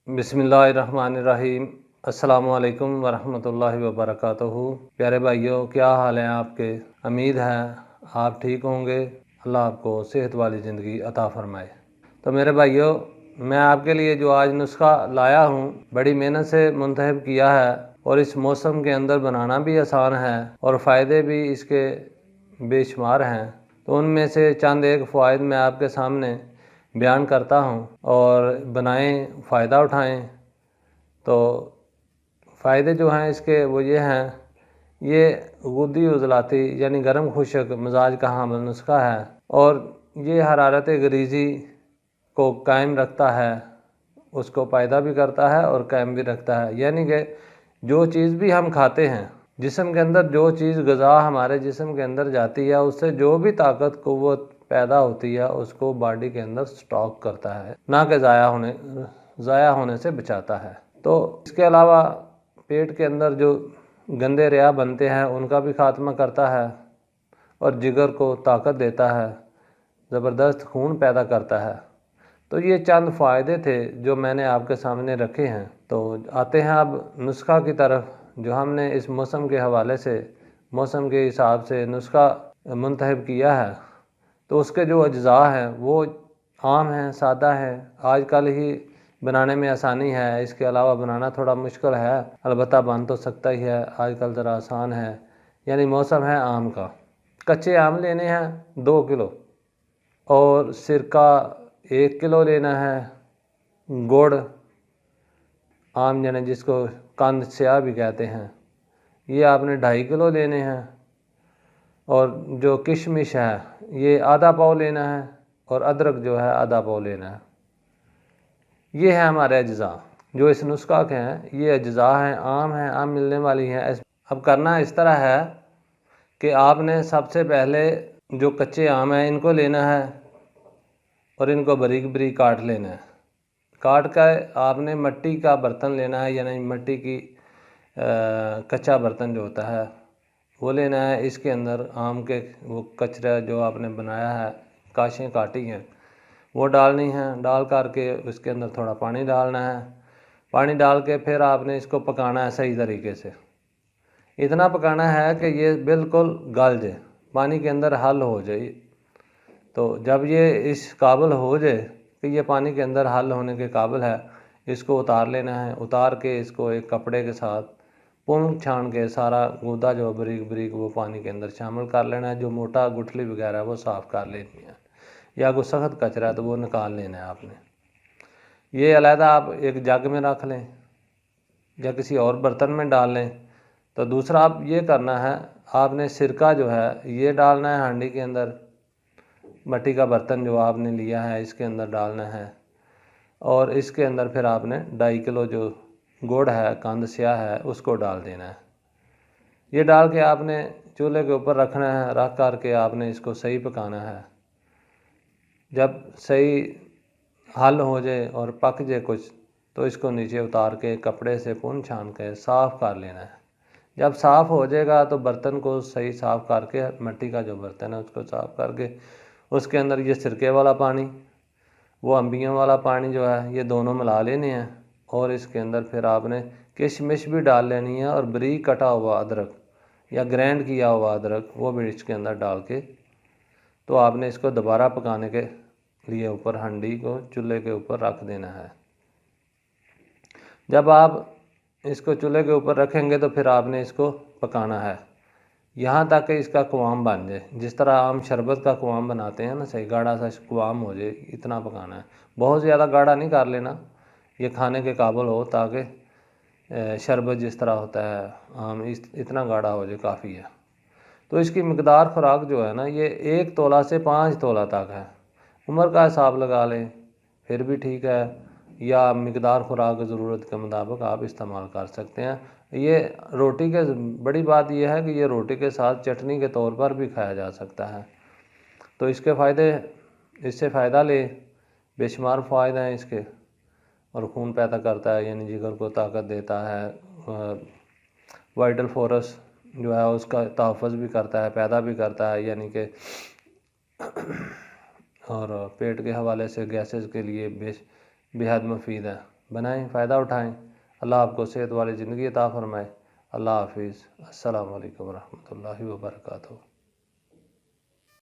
बिस्मिल्लाहिर्रहमानिर्रहीम। अस्सलामु अलैकुम वरहमतुल्लाहि वबरकातुहू। प्यारे भाइयों, क्या हाल हैं आपके? उम्मीद है आप ठीक होंगे। अल्लाह आपको सेहत वाली ज़िंदगी अता फ़रमाए। तो मेरे भाइयों, मैं आपके लिए जो आज नुस्खा लाया हूँ, बड़ी मेहनत से मुंतखब किया है और इस मौसम के अंदर बनाना भी आसान है और फ़ायदे भी इसके बेशुमार हैं। तो उनमें से चंद एक फ़वाइद मैं आपके सामने बयान करता हूँ और बनाएं, फ़ायदा उठाएं। तो फ़ायदे जो हैं इसके वो ये हैं, ये गुद्दी उज़लाती यानी गर्म खुशक मिजाज का हामिल नुस्खा है और ये हरारत गरीज़ी को कायम रखता है, उसको पैदा भी करता है और कायम भी रखता है। यानी कि जो चीज़ भी हम खाते हैं, जिस्म के अंदर जो चीज़ ग़िज़ा हमारे जिस्म के अंदर जाती है, उससे जो भी ताकत क़ुव्वत पैदा होती है उसको बॉडी के अंदर स्टॉक करता है, ना कि ज़ाया होने से बचाता है। तो इसके अलावा पेट के अंदर जो गंदे रिया बनते हैं उनका भी खात्मा करता है और जिगर को ताकत देता है, ज़बरदस्त खून पैदा करता है। तो ये चंद फ़ायदे थे जो मैंने आपके सामने रखे हैं। तो आते हैं अब नुस्खा की तरफ, जो हमने इस मौसम के हवाले से, मौसम के हिसाब से नुस्खा मुंतखब किया है। तो उसके जो अज्ज़ा हैं वो आम हैं, सादा हैं, आजकल ही बनाने में आसानी है। इसके अलावा बनाना थोड़ा मुश्किल है, अलबत्ता बन तो सकता ही है, आजकल ज़रा आसान है। यानी मौसम है आम का। कच्चे आम लेने हैं 2 किलो और सिरका 1 किलो लेना है। गुड़, आम यानी जिसको कंद स्याह भी कहते हैं, ये आपने 2.5 किलो लेने हैं। और जो किशमिश है ये आधा पाव लेना है और अदरक जो है आधा पाव लेना है। ये है हमारे अज्ज़ा जो इस नुस्खा के हैं। ये अज्ज़ा हैं, आम हैं, आम मिलने वाली हैं। अब करना इस तरह है कि आपने सबसे पहले जो कच्चे आम हैं इनको लेना है और इनको बारीक बारीक काट लेना है। काट कर आपने मिट्टी का बर्तन लेना है, यानी मिट्टी की कच्चा बर्तन जो होता है वो लेना है। इसके अंदर आम के वो कचरा जो आपने बनाया है, काशें काटी हैं, वो डालनी है। डाल करके उसके अंदर थोड़ा पानी डालना है। पानी डाल के फिर आपने इसको पकाना है सही तरीके से। इतना पकाना है कि ये बिल्कुल गल जाए, पानी के अंदर हल हो जाए। तो जब ये इस काबिल हो जाए कि ये पानी के अंदर हल होने के काबिल है, इसको उतार लेना है। उतार के इसको एक कपड़े के साथ पूंछ छान के सारा गूदा जो बारीक बारीक वो पानी के अंदर शामिल कर लेना है। जो मोटा गुठली वगैरह है वो साफ़ कर लेनी है, या कोई सख्त कचरा है तो वो निकाल लेना है आपने। ये अलहदा आप एक जग में रख लें या किसी और बर्तन में डाल लें। तो दूसरा आप ये करना है, आपने सिरका जो है ये डालना है हांडी के अंदर। मिट्टी का बर्तन जो आपने लिया है इसके अंदर डालना है और इसके अंदर फिर आपने 2.5 किलो जो गुड़ है, कंद स्याह है, उसको डाल देना है। ये डाल के आपने चूल्हे के ऊपर रखना है। रख कर के आपने इसको सही पकाना है। जब सही हल हो जाए और पक जाए कुछ, तो इसको नीचे उतार के कपड़े से पूंछ छान के साफ़ कर लेना है। जब साफ़ हो जाएगा तो बर्तन को सही साफ़ करके, मिट्टी का जो बर्तन है उसको साफ़ करके उसके अंदर ये सिरके वाला पानी, वो अम्बियों वाला पानी जो है, ये दोनों मिला लेने हैं। और इसके अंदर फिर आपने किशमिश भी डाल लेनी है और बारीक कटा हुआ अदरक या ग्राइंड किया हुआ अदरक वो भी इसके अंदर डाल के तो आपने इसको दोबारा पकाने के लिए ऊपर हांडी को चूल्हे के ऊपर रख देना है। जब आप इसको चूल्हे के ऊपर रखेंगे तो फिर आपने इसको पकाना है यहाँ तक कि इसका क़वाम बन जाए। जिस तरह आम शरबत का क़वाम बनाते हैं ना, सही गाढ़ा सा क़वाम हो जाए, इतना पकाना है। बहुत ज़्यादा गाढ़ा नहीं कर लेना, ये खाने के काबिल हो, ताकि शरबत जिस तरह होता है आम इतना गाढ़ा हो जाए, काफ़ी है। तो इसकी मकदार खुराक जो है ना, ये 1 तोला से 5 तोला तक है। उम्र का हिसाब लगा लें फिर भी ठीक है, या मकदार खुराक ज़रूरत के मुताबिक आप इस्तेमाल कर सकते हैं। ये रोटी के बड़ी बात यह है कि ये रोटी के साथ चटनी के तौर पर भी खाया जा सकता है। तो इसके फ़ायदे, इससे फ़ायदा ले, बेशुमार फ़ायदे हैं इसके। और खून पैदा करता है, यानी जिगर को ताकत देता है। वाइटल फोरस जो है उसका तहफ़्फ़ुज़ भी करता है, पैदा भी करता है, यानी कि और पेट के हवाले से गैसेस के लिए बेहद मुफीद है। بنائیں، فائدہ اٹھائیں۔ اللہ آپ کو صحت والی زندگی عطا فرمائے۔ اللہ حافظ۔ السلام علیکم ورحمۃ اللہ وبرکاتہ۔